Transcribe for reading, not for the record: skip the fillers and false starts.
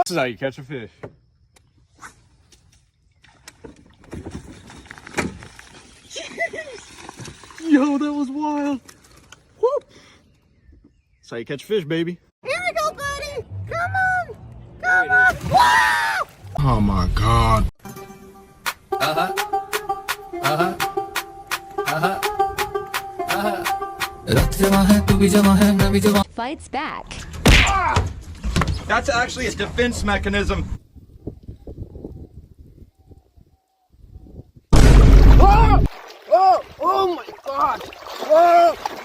This is how you catch a fish. Yo, that was wild. Whoop. That's how you catch fish, baby. Here we go, buddy. Come on. Come on. Wow! Oh my God. Fights back. That's actually a defense mechanism. Oh my God. Whoa.